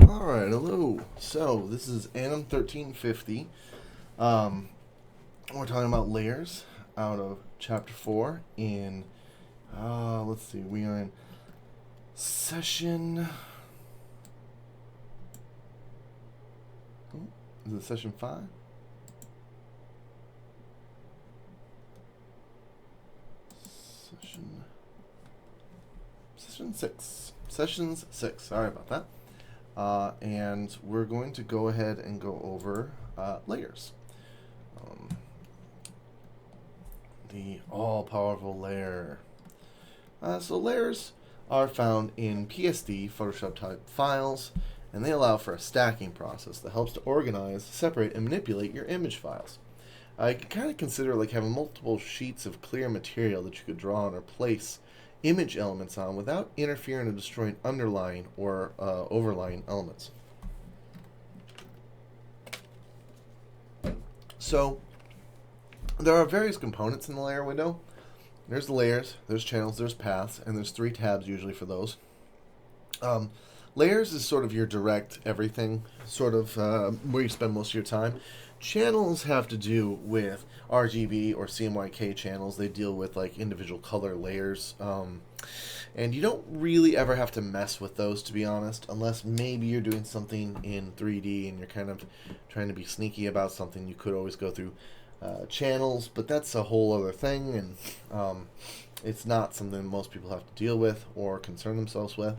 Alright, hello. So, this is ANIM 1350. We're talking about layers out of Chapter 4 in, let's see, we are in session, is it session 5? Session 6. Sessions 6, sorry about that. And we're going to go ahead and go over layers. The all-powerful layer. So layers are found in PSD, Photoshop type files, and they allow for a stacking process that helps to organize, separate, and manipulate your image files. You can kind of consider like having multiple sheets of clear material that you could draw on or place image elements on without interfering or destroying underlying or overlying elements. So there are various components in the layer window. There's the layers, there's channels, there's paths, and there's 3 tabs usually for those. Layers is sort of your direct everything, sort of where you spend most of your time. Channels have to do with RGB or CMYK channels. They deal with like individual color layers. And you don't really ever have to mess with those, to be honest, unless maybe you're doing something in 3D and you're kind of trying to be sneaky about something. You could always go through channels, but that's a whole other thing, and it's not something most people have to deal with or concern themselves with.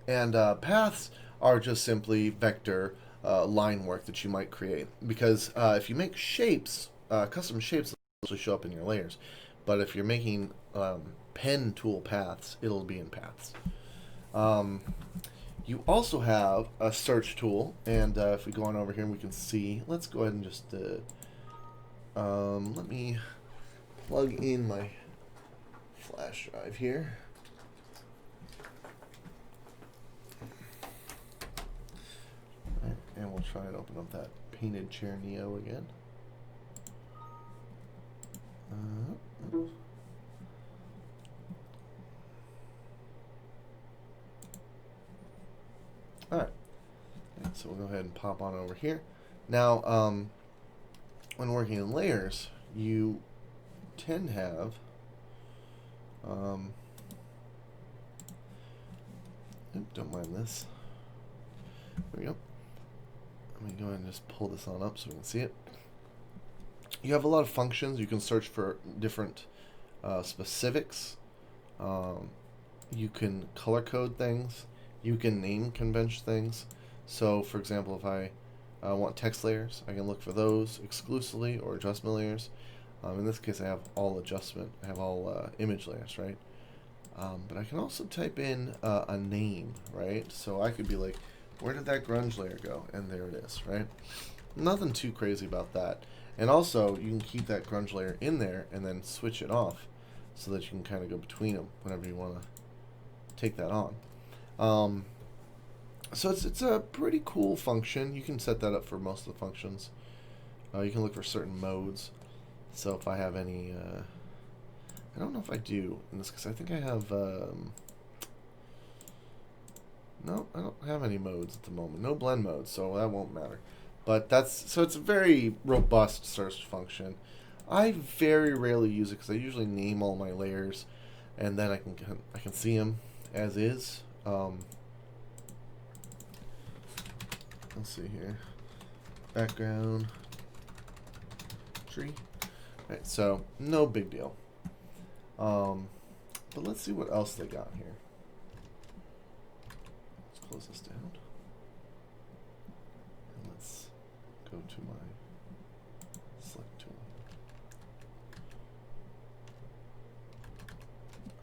And paths are just simply vector line work that you might create. Because if you make shapes, custom shapes will actually show up in your layers. But if you're making pen tool paths, it'll be in paths. You also have a search tool, and if we go on over here, we can see. Let's go ahead and just let me plug in my flash drive here. And we'll try and open up that painted chair Neo again. Alright, so we'll go ahead and pop on over here. Now, when working in layers, you tend to have don't mind this. There we go. Let me go ahead and just pull this on up so we can see it. You have a lot of functions. You can search for different specifics. You can color code things. You can name convention things. So, for example, if I want text layers, I can look for those exclusively, or adjustment layers. In this case, I have all adjustment. I have all image layers, right? But I can also type in a name, right? So I could be like, where did that grunge layer go? And there it is, right? Nothing too crazy about that. And also, you can keep that grunge layer in there and then switch it off so that you can kind of go between them whenever you want to take that on. So it's a pretty cool function. You can set that up for most of the functions. You can look for certain modes. So if I have any, I don't know if I do in this case. I think I have. No, I don't have any modes at the moment. No blend modes, so that won't matter. But so it's a very robust search function. I very rarely use it because I usually name all my layers, and then I can see them as is. Let's see here. Background tree. Right, so no big deal. But let's see what else they got here. Close this down. And let's go to my select tool.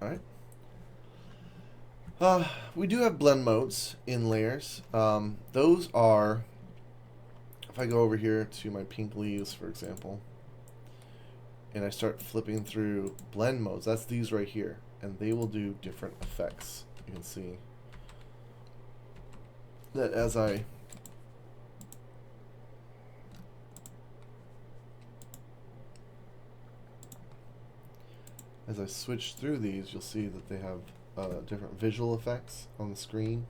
Alright. We do have blend modes in layers. Those are, if I go over here to my pink leaves, for example, and I start flipping through blend modes, that's these right here. And they will do different effects. You can see that as I switch through these, you'll see that they have different visual effects on the screen.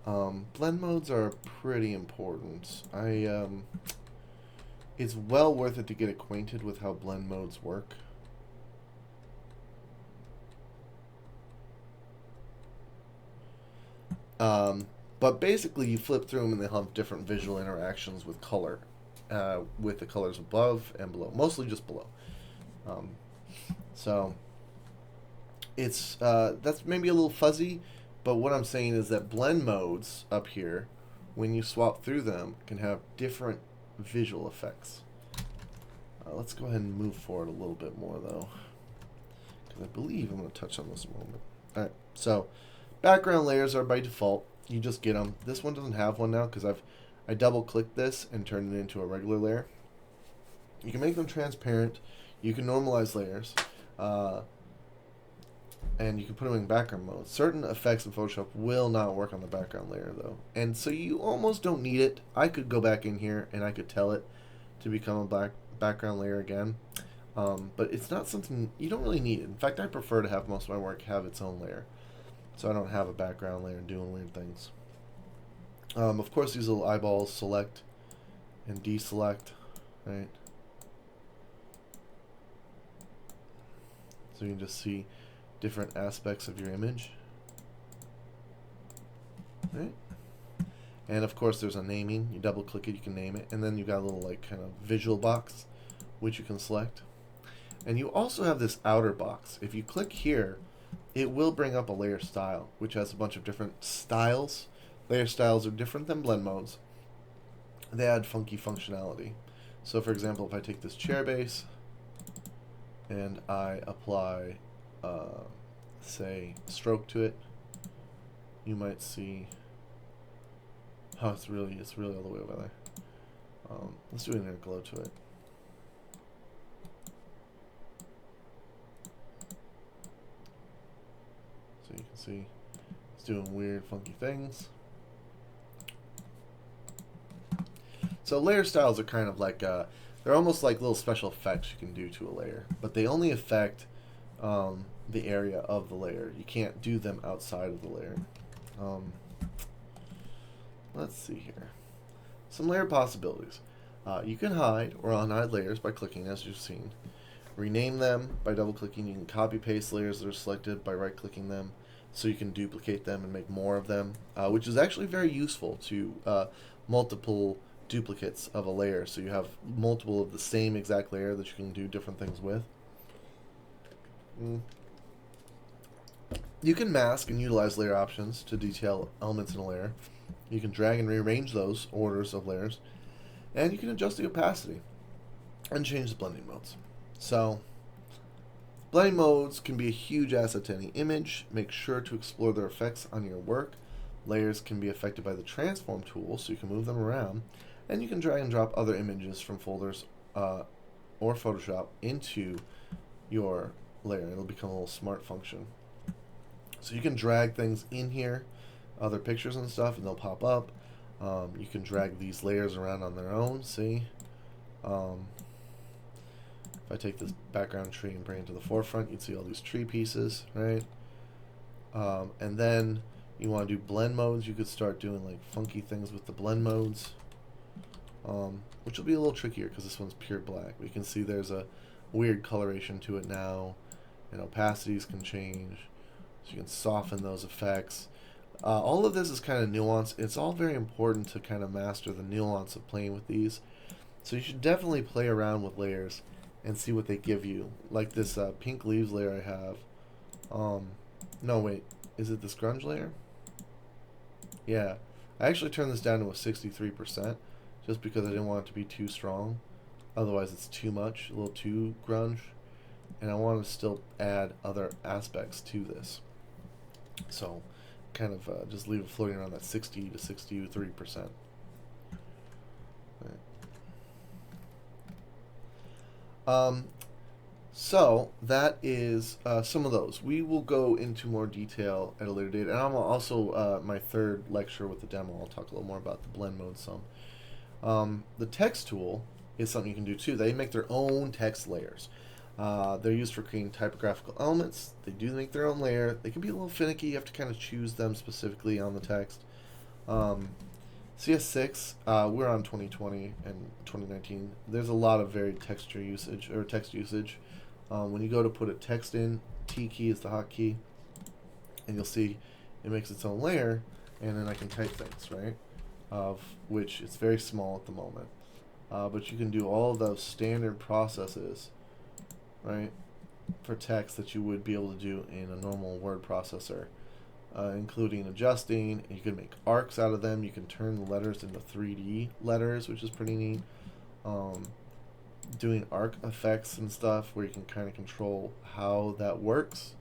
Blend modes are pretty important. It's well worth it to get acquainted with how blend modes work. But basically, you flip through them and they have different visual interactions with color, with the colors above and below, mostly just below. Um, so it's that's maybe a little fuzzy, but what I'm saying is that blend modes up here, when you swap through them, can have different visual effects. Let's go ahead and move forward a little bit more though, because I believe I'm going to touch on this in a moment. All right, so background layers are by default. You just get them. This one doesn't have one now because I double clicked this and turned it into a regular layer. You can make them transparent. You can normalize layers. And you can put them in background mode. Certain effects in Photoshop will not work on the background layer though. And so you almost don't need it. I could go back in here and I could tell it to become a background layer again. But it's not something, you don't really need it. In fact, I prefer to have most of my work have its own layer. So I don't have a background layer doing weird things. Of course, these little eyeballs select and deselect, right? So you can just see different aspects of your image, right? And of course, there's a naming. You double click it, you can name it, and then you got a little like kind of visual box, which you can select. And you also have this outer box. If you click here, it will bring up a layer style, which has a bunch of different styles. Layer styles are different than blend modes. They add funky functionality. So for example, if I take this chair base and I apply, say, stroke to it, you might see, oh, it's really all the way over there. Let's do an inner glow to it. So you can see it's doing weird, funky things. So layer styles are kind of like, they're almost like little special effects you can do to a layer, but they only affect the area of the layer. You can't do them outside of the layer. Let's see here. Some layer possibilities. You can hide or unhide layers by clicking, as you've seen. Rename them by double clicking. You can copy paste layers that are selected by right clicking them, so you can duplicate them and make more of them, which is actually very useful to multiple duplicates of a layer, so you have multiple of the same exact layer that you can do different things with. You can mask and utilize layer options to detail elements in a layer. You can drag and rearrange those orders of layers, and you can adjust the opacity and change the blending modes. So blending modes can be a huge asset to any image. Make sure to explore their effects on your work. Layers can be affected by the transform tool, so you can move them around, and you can drag and drop other images from folders or Photoshop into your layer. It'll become a little smart function. So you can drag things in here, other pictures and stuff, and they'll pop up. You can drag these layers around on their own. See, if I take this background tree and bring it to the forefront, you'd see all these tree pieces, right? And then you want to do blend modes. You could start doing like funky things with the blend modes, which will be a little trickier because this one's pure black. We can see there's a weird coloration to it now, and opacities can change, so you can soften those effects. All of this is kind of nuanced. It's all very important to kind of master the nuance of playing with these. So you should definitely play around with layers and see what they give you. Like this pink leaves layer I have. No, wait. Is it this grunge layer? Yeah. I actually turned this down to a 63% just because I didn't want it to be too strong. Otherwise it's too much, a little too grunge. And I want to still add other aspects to this. So kind of just leave it floating around that 60 to 63%. Right. So that is some of those. We will go into more detail at a later date, and I'm also my third lecture with the demo. I'll talk a little more about the blend mode some. The text tool is something you can do too. They make their own text layers. They're used for creating typographical elements. They do make their own layer. They can be a little finicky. You have to kind of choose them specifically on the text. CS6, we're on 2020 and 2019. There's a lot of varied texture usage or text usage. When you go to put a text in, T key is the hotkey, and you'll see it makes its own layer, and then I can type things, right? Of which it's very small at the moment. But you can do all of those standard processes, right, for text that you would be able to do in a normal word processor, including adjusting. You can make arcs out of them. You can turn the letters into 3D letters, which is pretty neat. Doing arc effects and stuff where you can kind of control how that works,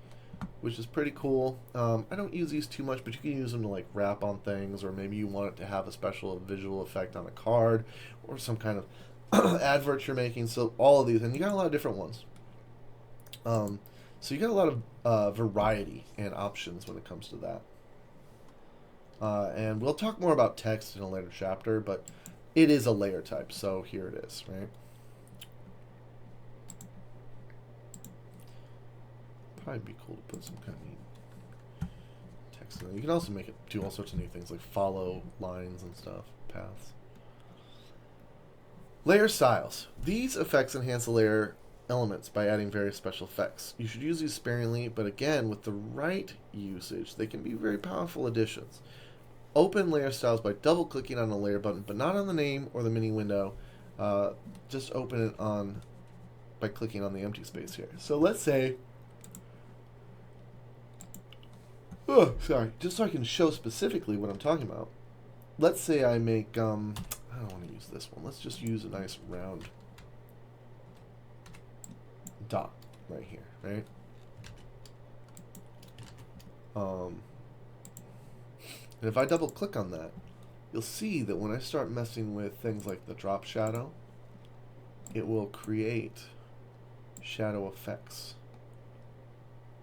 which is pretty cool. I don't use these too much, but you can use them to like wrap on things, or maybe you want it to have a special visual effect on a card or some kind of advert you're making. So all of these, and you got a lot of different ones. So you got a lot of variety and options when it comes to that. And we'll talk more about text in a later chapter, but it is a layer type, so here it is, right? Probably be cool to put some kind of neat text in there. You can also make it do all sorts of neat things like follow lines and stuff, paths. Layer styles. These effects enhance the layer elements by adding various special effects. You should use these sparingly, but again, with the right usage, they can be very powerful additions. Open layer styles by double-clicking on the layer button, but not on the name or the mini window. Just open it on by clicking on the empty space here. So let's say, just so I can show specifically what I'm talking about. Let's say I make, I don't want to use this one. Let's just use a nice round dot right here, right? And if I double click on that, you'll see that when I start messing with things like the drop shadow, it will create shadow effects,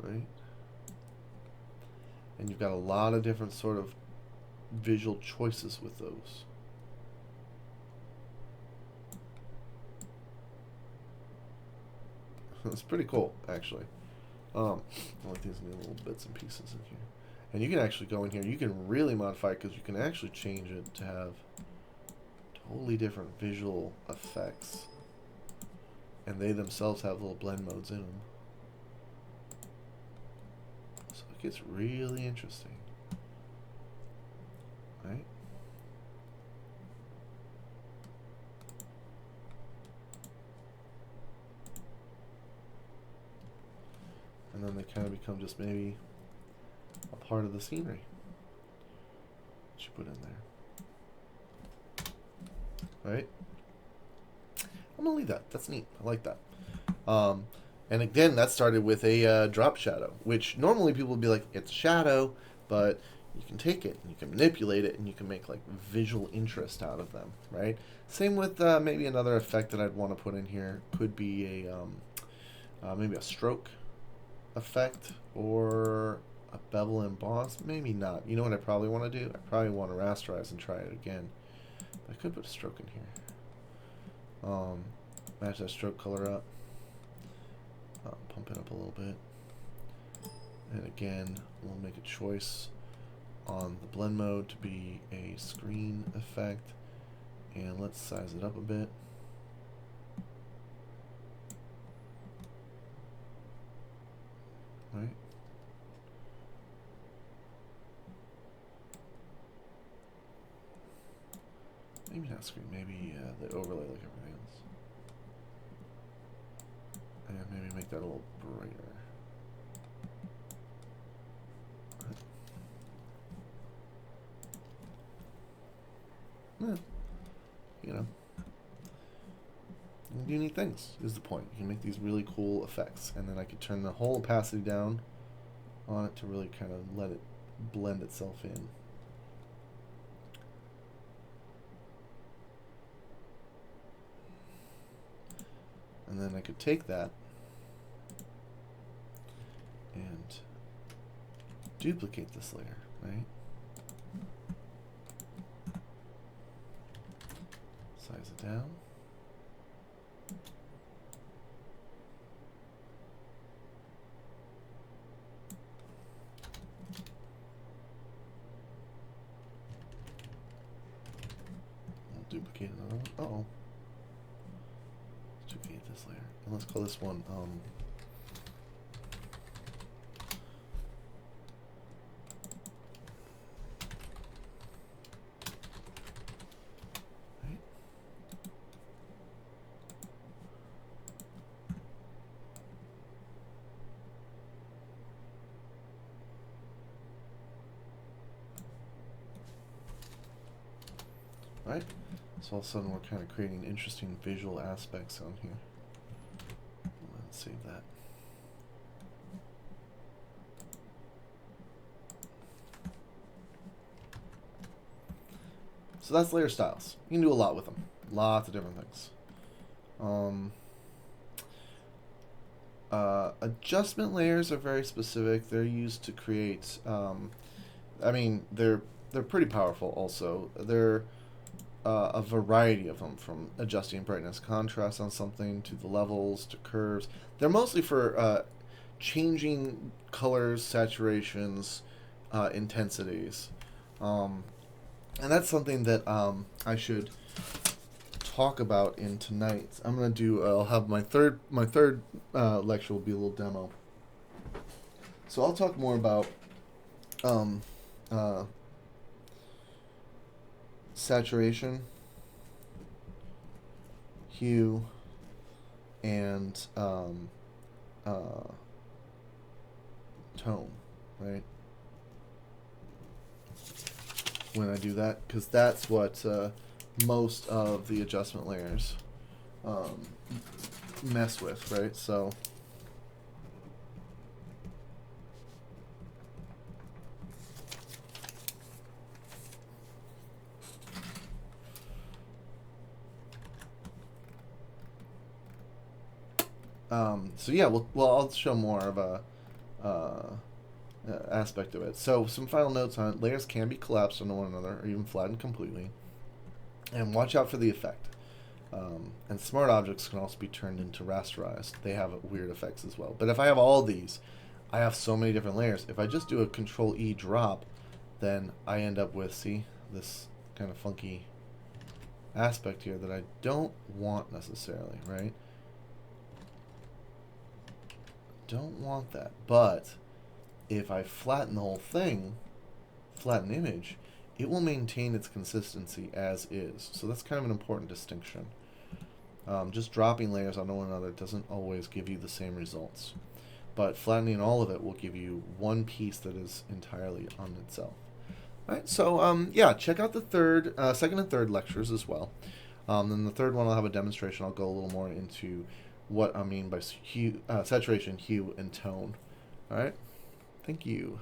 right? And you've got a lot of different sort of visual choices with those. It's pretty cool, actually. I like these little bits and pieces in here. And you can actually go in here, you can really modify it because you can actually change it to have totally different visual effects. And they themselves have little blend modes in them. So it gets really interesting. Right? And then they kind of become just maybe a part of the scenery that you put in there. Right? I'm gonna leave that. That's neat. I like that. And again, that started with a drop shadow, which normally people would be like, it's a shadow, but you can take it and you can manipulate it and you can make like visual interest out of them, right? Same with maybe another effect that I'd want to put in here could be a maybe a stroke effect or a bevel emboss. Maybe not. You know what I probably want to do? I probably want to rasterize and try it again. But I could put a stroke in here. Match that stroke color up. Pump it up a little bit. And again, we'll make a choice on the blend mode to be a screen effect. And let's size it up a bit. Right? Maybe not screen, maybe the overlay like everything else. And maybe make that a little brighter. Yeah, you know, you can do neat things is the point. You can make these really cool effects, and then I could turn the whole opacity down on it to really kind of let it blend itself in. And then I could take that and duplicate this layer, right? Size it down. duplicate another one. Uh-oh. Let's duplicate this layer. And let's call this one, right? So all of a sudden we're kind of creating interesting visual aspects on here. Let's save that. So that's layer styles. You can do a lot with them. Lots of different things. Adjustment layers are very specific. They're used to create, I mean, they're pretty powerful also. They're a variety of them, from adjusting brightness, contrast on something, to the levels, to curves. They're mostly for changing colors, saturations, intensities. And that's something that I should talk about in tonight. I'm gonna do. I'll have my third lecture will be a little demo. So I'll talk more about saturation, hue, and tone, right? When I do that, because that's what most of the adjustment layers mess with, right? So so yeah, well, I'll show more of a aspect of it. So some final notes on it. Layers can be collapsed onto one another or even flattened completely. And watch out for the effect. And smart objects can also be turned into rasterized. They have weird effects as well. But if I have all these, I have so many different layers. If I just do a Control E drop, then I end up with, see, this kind of funky aspect here that I don't want necessarily, right? Don't want that. But if I flatten the whole thing, flatten image, it will maintain its consistency as is. So that's kind of an important distinction. Just dropping layers on one another doesn't always give you the same results. But flattening all of it will give you one piece that is entirely on itself. All right, so yeah, check out the second and third lectures as well. Then the third one, I'll have a demonstration. I'll go a little more into what I mean by hue, saturation, hue, and tone. All right, thank you.